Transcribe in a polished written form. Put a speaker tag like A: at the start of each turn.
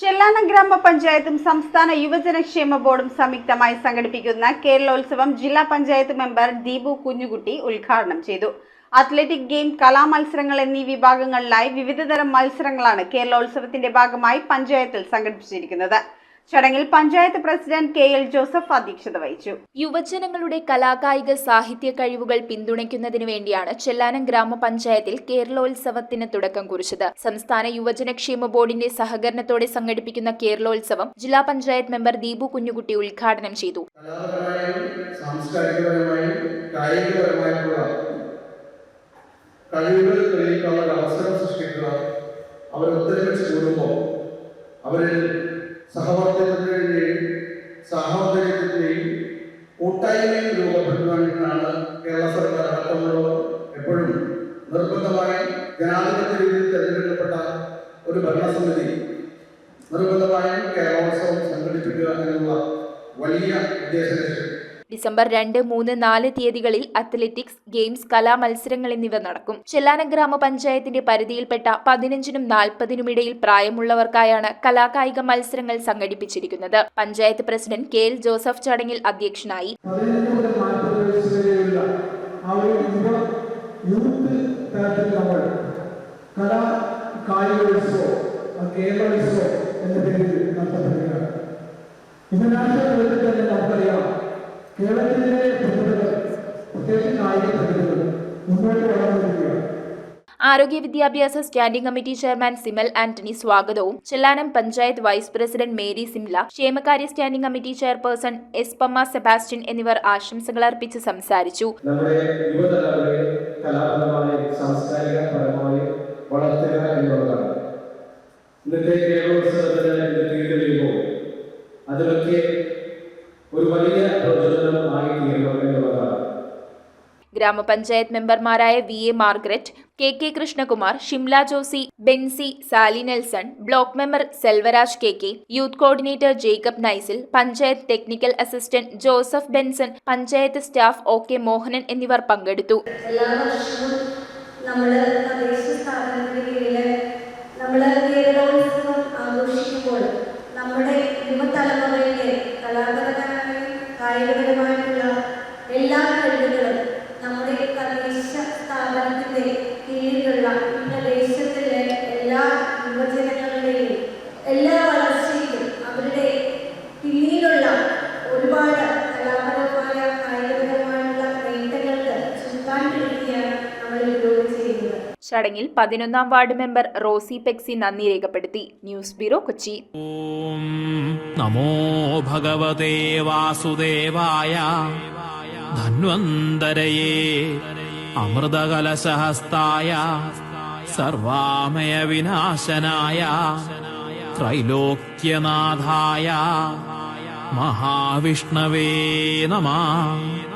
A: ചെല്ലാനം ഗ്രാമപഞ്ചായത്തും സംസ്ഥാന യുവജനക്ഷേമ ബോർഡും സംയുക്തമായി സംഘടിപ്പിക്കുന്ന കേരളോത്സവം ജില്ലാ പഞ്ചായത്ത് മെമ്പർ ദീപു കുഞ്ഞുകുട്ടി ഉദ്ഘാടനം ചെയ്തു. അത്ലറ്റിക് ഗെയിം, കലാമത്സരങ്ങൾ എന്നീ വിഭാഗങ്ങളിലായി വിവിധതരം മത്സരങ്ങളാണ് കേരളോത്സവത്തിന്റെ ഭാഗമായി പഞ്ചായത്തിൽ സംഘടിപ്പിച്ചിരിക്കുന്നത്. ചടങ്ങിൽ പഞ്ചായത്ത് പ്രസിഡന്റ് കെ.എൽ. ജോസഫ് അധ്യക്ഷത വഹിച്ചു.
B: യുവജനങ്ങളുടെ കലാകായിക സാഹിത്യ കഴിവുകൾ പിന്തുണയ്ക്കുന്നതിന് വേണ്ടിയാണ് ചെല്ലാനം ഗ്രാമപഞ്ചായത്തിൽ കേരളോത്സവത്തിന് തുടക്കം കുറിച്ചത്. സംസ്ഥാന യുവജനക്ഷേമ ബോർഡിന്റെ സഹകരണത്തോടെ സംഘടിപ്പിക്കുന്ന കേരളോത്സവം ജില്ലാ പഞ്ചായത്ത് മെമ്പർ ദീപു കുഞ്ഞുകുട്ടി ഉദ്ഘാടനം ചെയ്തു.
C: കഴിവുകൾ തെളിയിക്കാനുള്ള അവസരം സൃഷ്ടിക്കുക, അവർ ഒത്തൊരുമിച്ച് കൂടുമ്പോൾ അവരിൽ സഹവർത്തിത്വത്തിന്റെയും സാഹോദര്യത്തിന്റെയും കൂട്ടായ്മയും രൂപപ്പെടുത്തുവാനാണ് കേരള സർക്കാർ അടക്കമുള്ളവർ എപ്പോഴും നിർബന്ധമായി ജനാധിപത്യ രീതിയിൽ തെരഞ്ഞെടുക്കപ്പെട്ട ഒരു ഭരണസമിതി നിർബന്ധമായും കേരളോത്സവം സംഘടിപ്പിക്കുക എന്നുള്ള വലിയ ഉദ്ദേശലക്ഷ്യം.
B: ഡിസംബർ 2, 3, 4 തീയതികളിൽ അത്ലറ്റിക്സ്, ഗെയിംസ്, കലാമത്സരങ്ങൾ എന്നിവ നടക്കും. ചെല്ലാനം ഗ്രാമപഞ്ചായത്തിന്റെ പരിധിയിൽപ്പെട്ട 15നും 40നും ഇടയിൽ പ്രായമുള്ളവർക്കായാണ് കലാകായിക മത്സരങ്ങൾ സംഘടിപ്പിച്ചിരിക്കുന്നത്. പഞ്ചായത്ത് പ്രസിഡന്റ് കെ.എൽ. ജോസഫ് ചടങ്ങിൽ അധ്യക്ഷനായി.
C: കേരളത്തിലെ
B: ആരോഗ്യ വിദ്യാഭ്യാസ standing committee chairman Simal Antony സ്വാഗതവും, Chellanam panchayat vice president Mary Simla, ക്ഷേമകാര്യ standing committee chairperson S Pamma Sebastian എന്നിവർ ആശംസകൾ അർപ്പിച്ച് സംസാരിച്ചു.
C: നമ്മുടെ യുവതലമുറയെ കലാപരമായി സാംസ്കാരികപരമായി വളർത്തുക എന്നുള്ളതാണ് ഇന്നത്തെ കേരളോത്സവത്തിന് തീരുമാനിക്കുമ്പോൾ അതിലൊക്കെ ഒരു വലിയ പ്രചോദനമായി തീരണം എന്നുള്ളതാണ്.
B: ഗ്രാമപഞ്ചായത്ത് മെമ്പർമാരായ V A. Margaret, K K. Krishnakumar, Shimla Josy, Bency, Sally Nelson, block member Selvaraj K K., youth coordinator Jacob Naisil, panchayat technical assistant Joseph Benson, panchayat staff O K. Mohanan എന്നിവർ പങ്കെടുത്തു.
D: എല്ലാ വർഷവും നമ്മുടെ തദ്ദേശ സ്ഥാപനത്തിന് കീഴില് കേരളോത്സവം ആഘോഷിക്കുമ്പോൾ നമ്മുടെ യുവതലമുറയുടെ കലാപരമായും കായികപരമായിട്ടുള്ള എല്ലാ കഴിവുകളും നമ്മുടെ തദ്ദേശ സ്ഥാപനത്തിന്റെ കീഴിലുള്ള പ്രദേശത്തിലെ എല്ലാ യുവജനങ്ങളുടെയും എല്ലാ വളർച്ചയിലും അവരുടെ പിന്നീടുള്ള ഒരുപാട് കലാപരമായ കായികപരമായുള്ള നേട്ടങ്ങൾക്ക് ചുക്കാൻ പിടിക്കുകയാണ് നമ്മൾ ഇതിലൂടെ ചെയ്യുന്നത്.
B: ചടങ്ങിൽ 11ാം വാർഡ് മെമ്പർ റോസി പെക്സി നന്ദി രേഖപ്പെടുത്തി. News bureau, Kochi.
E: നമോ ഭഗവതേ വാസുദേവായ ധന്വന്തരയേ അമൃതകലശഹസ്തായ സർവാമയ വിനാശനായ ത്രൈലോക്യനാഥായ മഹാവിഷ്ണവേ നമഃ.